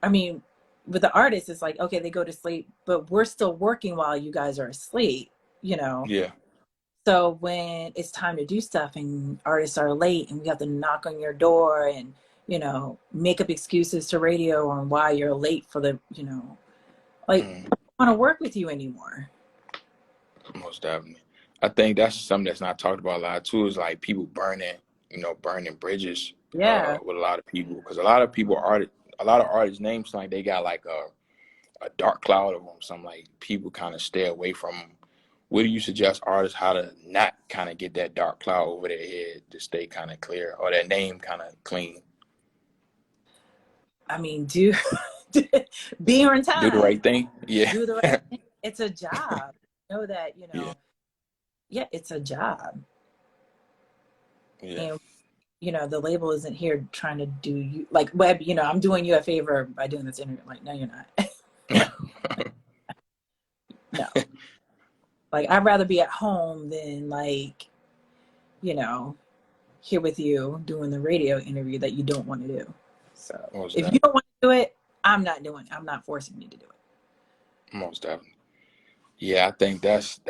I mean, with the artists, it's like, okay, they go to sleep, but we're still working while you guys are asleep, you know? Yeah. So when it's time to do stuff and artists are late and we have to knock on your door and, make up excuses to radio on why you're late for the, like, Mm, I don't want to work with you anymore. most definitely. I think that's something that's not talked about a lot too. Is like people burning bridges Yeah, with a lot of people because a lot of artists names like they got like a dark cloud of them. Some like people kind of stay away from them. What do you suggest artists how to not kind of get that dark cloud over their head to stay kind of clear or their name kind of clean? I mean, be on Do the time, right thing. Yeah. do the right thing. It's a job. Know that, Yeah. yeah, it's a job. Yeah. And the label isn't here trying to do you like Web, I'm doing you a favor by doing this interview. Like, no, you're not. Like, no. Like, I'd rather be at home than like, you know, here with you doing the radio interview that you don't want to do. So Most if you definitely. don't want to do it, I'm not forcing you to do it. Most definitely. Yeah, I think that's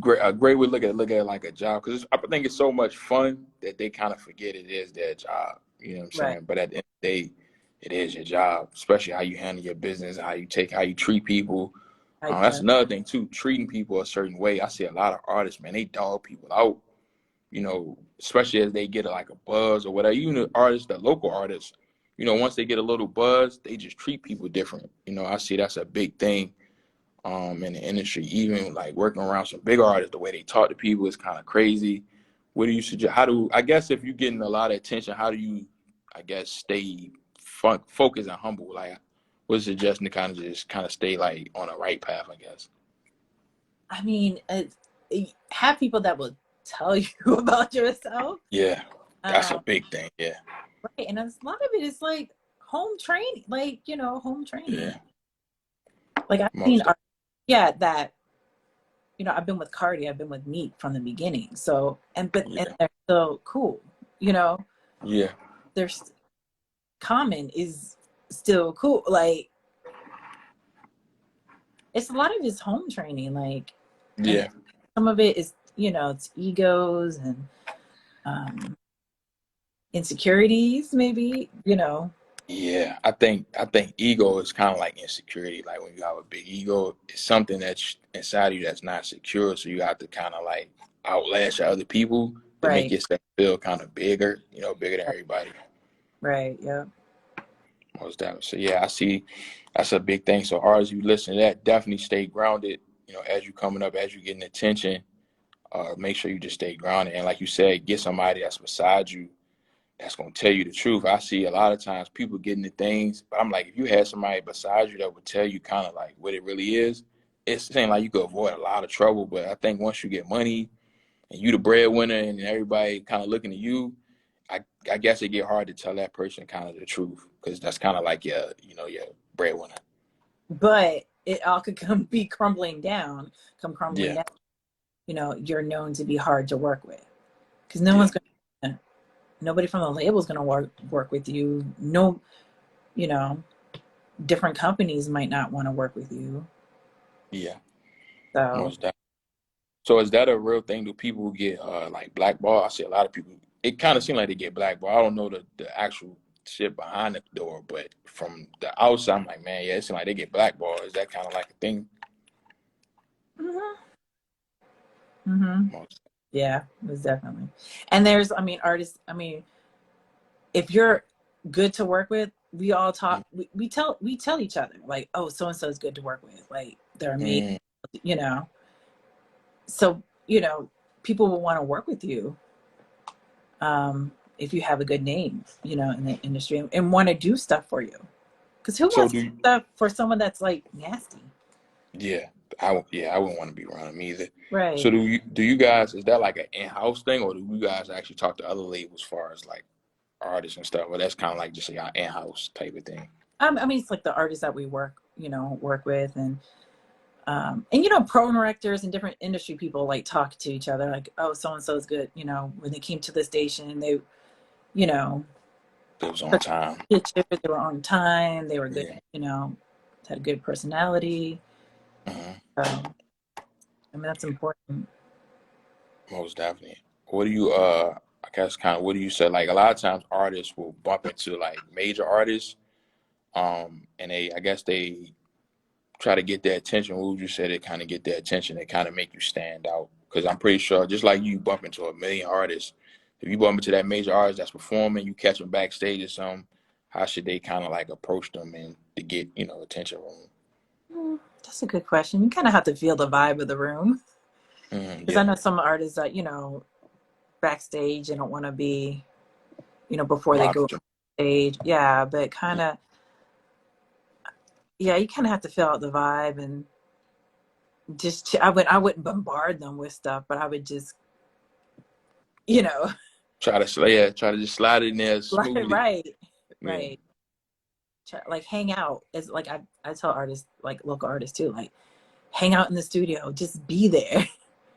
great. A great way to look at it like a job because I think it's so much fun that they kind of forget it is their job. You know what I'm Right. saying? But at the end of the day, it is your job, especially how you handle your business, how you treat people. That's Yeah. another thing too. Treating people a certain way. I see a lot of artists, man, they dog people out. Especially as they get like a buzz or whatever. Even the artists, the local artists, once they get a little buzz, they just treat people different. I see that's a big thing in the industry. Even like working around some big artists, the way they talk to people is kind of crazy. What do you suggest? I guess if you're getting a lot of attention, how do you, I guess, stay focused and humble? Like, what's suggesting to kind of stay like on the right path? I guess. I mean, have people that will tell you about yourself. Yeah, that's a Um, big thing. Yeah, right. And a lot of it is like home training, like, home training. yeah, Like I've seen, most. yeah, that, I've been with Cardi, I've been with Meek from the beginning. So, and Yeah, they're still cool, you know, yeah, there's Common is still cool. Like it's a lot of his home training, like, and yeah. some of it is, it's egos and insecurities, maybe, Yeah, I think ego is kind of like insecurity. Like when you have a big ego, it's something that's inside you that's not secure. So you have to kind of like outlast your other people to make right, yourself feel kind of bigger, bigger than everybody. right, yeah, Most definitely. So yeah, I see that's a big thing. So artists, you listen to that, definitely stay grounded. As you coming up, as you getting attention, make sure you just stay grounded. And like you said, get somebody that's beside you that's gonna tell you the truth. I see a lot of times people getting the things, but I'm like, if you had somebody beside you that would tell you kind of like what it really is, it's saying like you could avoid a lot of trouble. But I think once you get money and you the breadwinner and everybody kind of looking at you, I I guess it get hard to tell that person kind of the truth because that's kind of like your breadwinner. But it all could come crumbling Yeah, down. You're known to be hard to work with because yeah, nobody from the label is going to work with you. No, you know, different companies might not want to work with you. yeah. So, Most definitely. So is that a real thing? Do people get like blackballed? I see a lot of people. It kind of seems like they get blackballed. I don't know the actual shit behind the door, but from the outside, I'm like, man, yeah, it seems like they get blackballed. Is that kind of like a thing? hmm hmm Most, yeah, it was definitely. And there's, I mean, artists. I mean, if you're good to work with, we all talk. We tell each other like, oh, so and so is good to work with. Like they're amazing. mm, You know, so people will want to work with you if you have a good name, in the industry and want to do stuff for you. Because who so wants do to you, do stuff for someone that's like nasty? yeah, I wouldn't want to be around them either. So Right. do you guys, is that like an in-house thing, or do you guys actually talk to other labels as far as like artists and stuff? Or that's kind of like just a in-house type of thing. I mean, it's like the artists that we work with, and program directors and different industry people like talk to each other, like, oh, so and so is good. When they came to the station, they, you know, It was on took time. pictures, they were on time, they were good, Yeah. had a good personality. Mhm. So, I mean, that's important. Most definitely. What do you I guess kind of what do you say? Like a lot of times artists will bump into like major artists, and I guess they try to get their attention. What would you say they kind of get their attention? They kind of make you stand out. Because I'm pretty sure, just like you bump into a million artists, if you bump into that major artist that's performing, you catch them backstage or something, how should they kind of like approach them and to get attention from them? That's a good question. You kind of have to feel the vibe of the room because I Yeah, know some artists that backstage and don't want to be before they go on bothered you. stage. Yeah, but kind of, yeah, you kind of have to feel out the vibe and just I wouldn't bombard them with stuff, but I would just you know Try to just slide in there smoothly. right, Yeah. right. Like hang out. It's like I tell artists, like local artists too, like hang out in the studio, just be there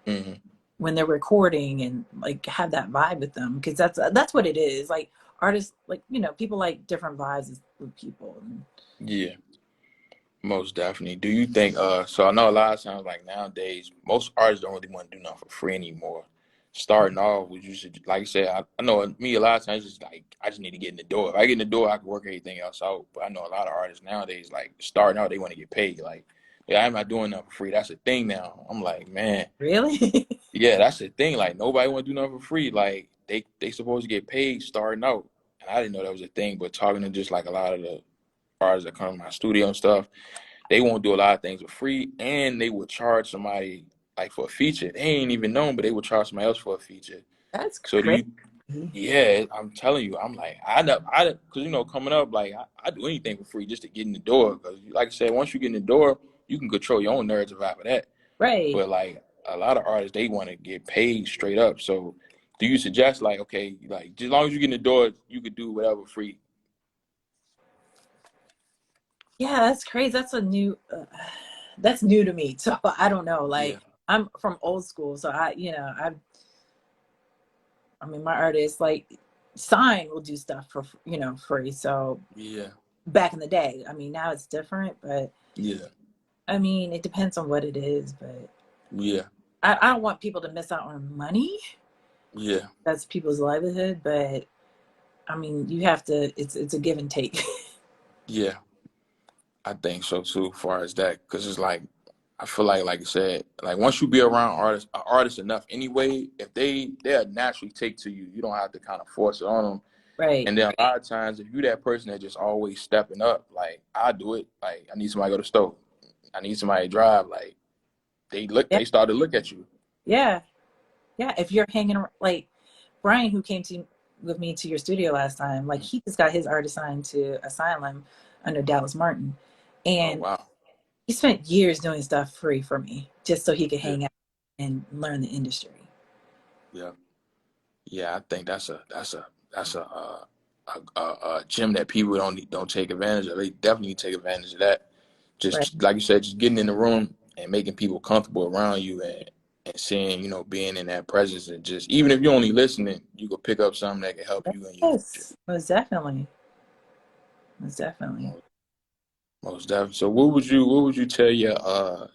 Hmm. when they're recording and like have that vibe with them because that's what it is. Like artists, like people like different vibes with people. Yeah. Most definitely. Do you think so I know a lot of times like nowadays most artists don't really want to do nothing for free anymore. Starting off with you should like I said, I know me a lot of times it's like I just need to get in the door. If I get in the door I can work everything else out. But I know a lot of artists nowadays like starting out they want to get paid. Like, yeah, I'm not doing nothing for free. That's a thing now. I'm like, man, Really? yeah, that's the thing. Like nobody want to do nothing for free. Like they supposed to get paid starting out. And I didn't know that was a thing, but talking to just like a lot of the artists that come to my studio and stuff, they won't do a lot of things for free, and they will charge somebody like for a feature. They ain't even known, but they will charge somebody else for a feature. That's So do crazy. you? Yeah, I'm telling you, I'm like, because coming up, like I do anything for free just to get in the door. Because, like I said, once you get in the door, you can control your own narrative after that. Right. But like a lot of artists, they want to get paid straight up. So, do you suggest like, okay, like as long as you get in the door, you could do whatever free? Yeah, that's crazy. That's new to me. So I don't know. Yeah, Like I'm from old school, so I mean, my artists like Sign will do stuff for free. So yeah, back in the day, I mean, now it's different, but yeah, I mean, it depends on what it is. But yeah, I don't want people to miss out on money. yeah, That's people's livelihood. But I mean, you have to. It's a give and take. yeah. I think so too, as far as that, because it's like I feel like you said, like once you be around artists enough anyway, if they'll naturally take to you. You don't have to kind of force it on them. Right. And then a lot of times, if you that person that just always stepping up, like I do it. Like I need somebody to go to the store. I need somebody to drive. Like Yeah. they start to look at you. Yeah. Yeah, if you're hanging like Brian, who came to with me to your studio last time, like he just got his art assigned to Asylum under Dallas Martin, Oh and wow. he spent years doing stuff free for me just so he could Yeah. hang out and learn the industry. Yeah. Yeah, I think that's a gem that people don't take advantage of. They definitely take advantage of that. Right. Just like you said, just getting in the room and making people comfortable around you and seeing, being in that presence and just even if you're only listening, you could pick up something that can help you in your future. Yes, most definitely. Most definitely. Most, most definitely. So what would you tell your I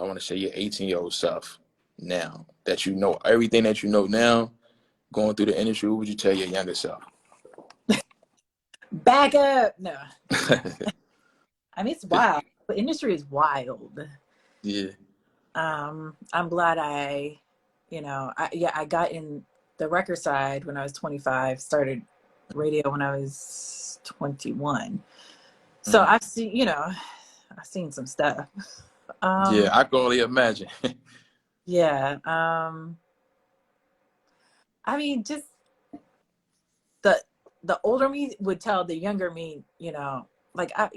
want to say your 18-year-old self now that you know everything that you know now going through the industry? What would you tell your younger self? Back up. No. I mean it's wild. The industry is wild. Yeah. I'm glad I got in the record side when I was 25, started radio when I was 21. So Mhm. I've seen some stuff. Um, Yeah, I can only imagine. yeah. I mean, just the the older me would tell the younger me, like I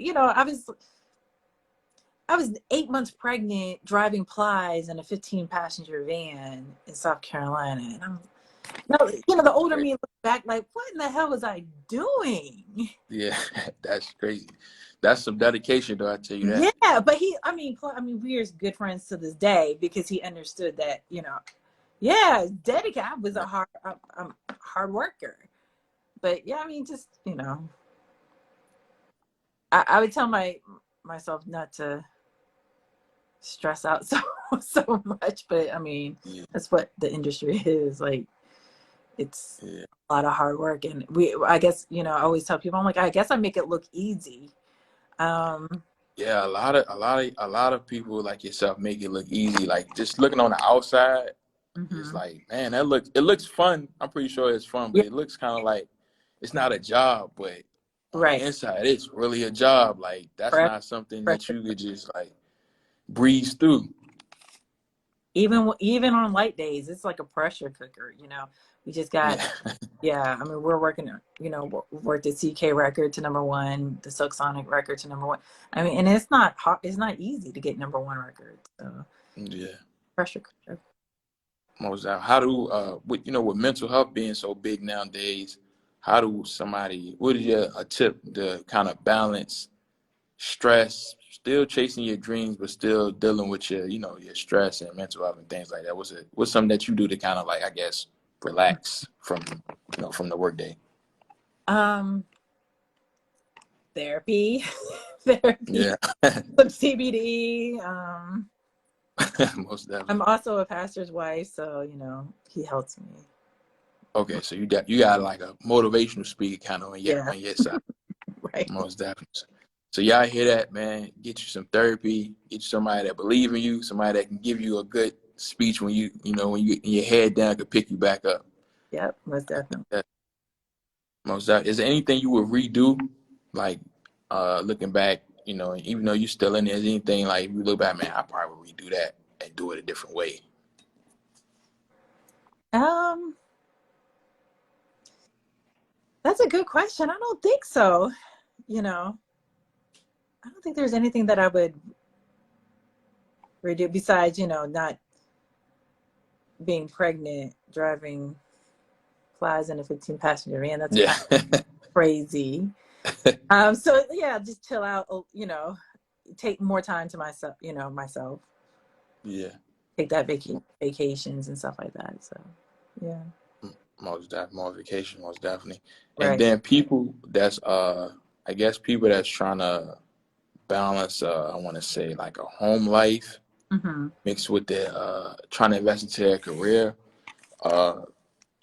was 8 months pregnant driving plies in a 15 passenger van in South Carolina, and the older me look back like, what in the hell was I doing? Yeah, that's crazy. That's some dedication, though. I tell you that. Yeah, but we're good friends to this day because he understood that, yeah, dedicated. I was I'm a hard worker, but yeah, just I would tell myself not to stress out so much, but Yeah, that's what the industry is like. It's yeah, a lot of hard work, and I guess I always tell people, I'm like, I guess I make it look easy. Um, yeah. A lot of people like yourself make it look easy. Like just looking on the outside, it's mhm. like, man, it looks fun. I'm pretty sure it's fun, but Yeah, it looks kind of like it's not a job. But on the right. inside, it's really a job. Like that's Pressure, not something that pressure. you could just like breeze through. Even on light days, it's like a pressure cooker. We just got. Yeah, Yeah, we're working. Worked at CK record to number one, the Silk Sonic record to number one. And it's not hard. It's not easy to get number one records. So yeah. pressure cooker. Most out. How do with mental health being so big nowadays, how do somebody what is your a tip to kind of balance stress, still chasing your dreams, but still dealing with your stress and mental health and things like that? What's something that you do to kind of like I guess relax from the workday? Um, Therapy, therapy, Yeah. some CBD. Most definitely. I'm also a pastor's wife, so he helps me. Okay, so you got like a motivational speaker kind of on your Yeah, on your side. right. Most definitely. So y'all hear that, man? Get you some therapy. Get you somebody that believe in you. Somebody that can give you a good speech when you get your head down, can pick you back up. Yep, most I think definitely. that most definitely. Is there anything you would redo, like looking back? Even though you're still in there, is anything like you look back, man? I probably would redo that and do it a different way. Um, that's a good question. I don't think so. You know, I don't think there's anything that I would redo besides, not being pregnant, driving flies in a 15 passenger van. That's Yeah. kind of crazy. So yeah, just chill out, take more time to myself, Yeah. take that vacations and stuff like that. So yeah, Most definitely, more vacation, most definitely. And right. then people that's I guess people that's trying to balance I want to say like a home life Hmm. mixed with their trying to invest into their career. Uh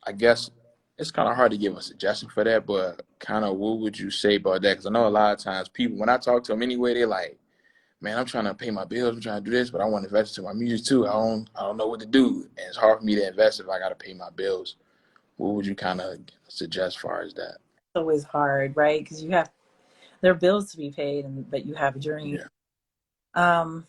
I guess it's kind of hard to give a suggestion for that, but kind of what would you say about that? Because I know a lot of times people, when I talk to them anyway, they're like, "Man, I'm trying to pay my bills. I'm trying to do this, but I want to invest into my music too. I don't know what to do, and it's hard for me to invest if I got to pay my bills." What would you kind of suggest as far as that? It's always hard, right? Because there are bills to be paid, but you have a dream. Yeah. Um,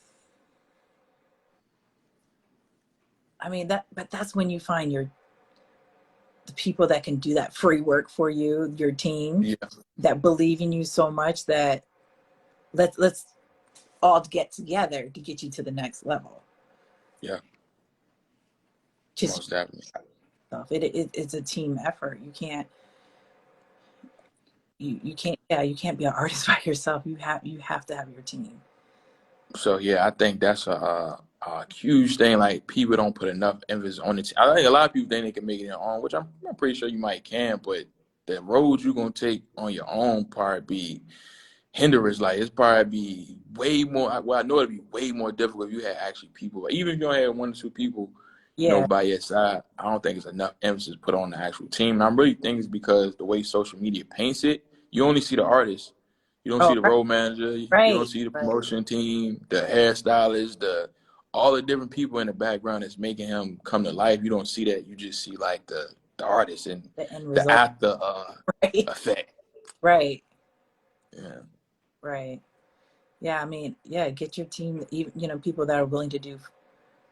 I mean, but that's when you find the people that can do that free work for you, your team, Yeah, that believe in you so much that let's all get together to get you to the next level. yeah, Just most definitely. yourself. It's a team effort. You can't, yeah, you can't be an artist by yourself. You have to have your team. So yeah, I think that's a huge thing. Like people don't put enough emphasis on it. I think a lot of people think they can make it on their own, which I'm pretty sure you might can, but the road you're gonna take on your own part be hindrance. Like it's probably be way more. Well, I know it'd be way more difficult if you had actually people. But even if you only had one or two people, Yeah. by your side, I don't think it's enough emphasis put on the actual team. And I'm really thinking it's because the way social media paints it, you only see the artist. You don't see Oh, the road manager. You don't right. see the Right. promotion team, the hairstylist, the all the different people in the background that's making him come to life. You don't see that. You just see like the artist and The end the result. after Right. effect. Right. Yeah, Right. Yeah. I mean, yeah, get your team, even, people that are willing to do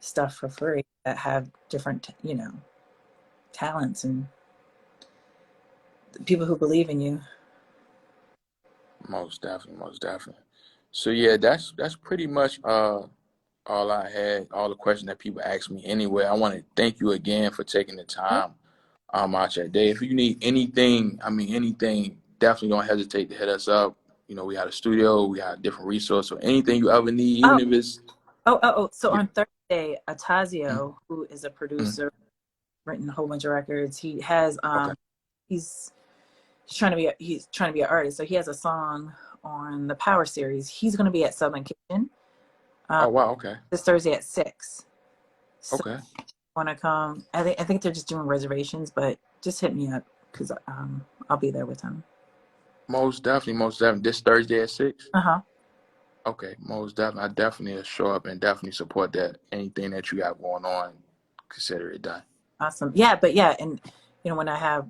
stuff for free, that have different, talents, and people who believe in you. most definitely, most definitely. So yeah, that's pretty much all I had, all the questions that people ask me anyway. I want to thank you again for taking the Yeah. time out your day. If you need anything, I mean anything, definitely don't hesitate to hit us up. We got a studio, we got different resources. So anything you ever need, Oh, even if it's oh. So yeah, on Thursday, mm, Atazio, who is a mm, producer, written a whole bunch of records. He has okay. he's he's trying to be an artist. So he has a song on the Power series. He's going to be at Southern Kitchen um, Oh wow, okay. this Thursday at 6. So Okay. want to come? I think they're just doing reservations, but just hit me up because I'll be there with him. Most definitely, most definitely. This Thursday at 6? Uh-huh. Okay, most definitely. I definitely will show up and definitely support that. Anything that you have going on, consider it done. Awesome. Yeah, but yeah, and when our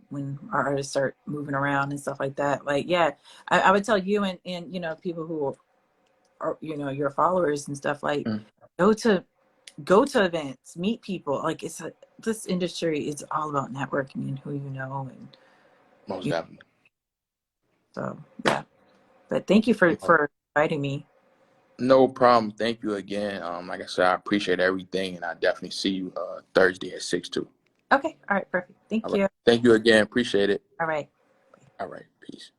artists start moving around and stuff like that, like yeah, I would tell you and people who are your followers and stuff, like Mm, go to go to events, meet people. Like this industry is all about networking and who you know, and most you, definitely. so yeah. But thank you for inviting me. No problem. Thank you again. Like I said, I appreciate everything, and I definitely see you Thursday at 6 too. Okay. All right. Perfect. All Thank right. you. Thank you again. Appreciate it. All right. All right. Peace.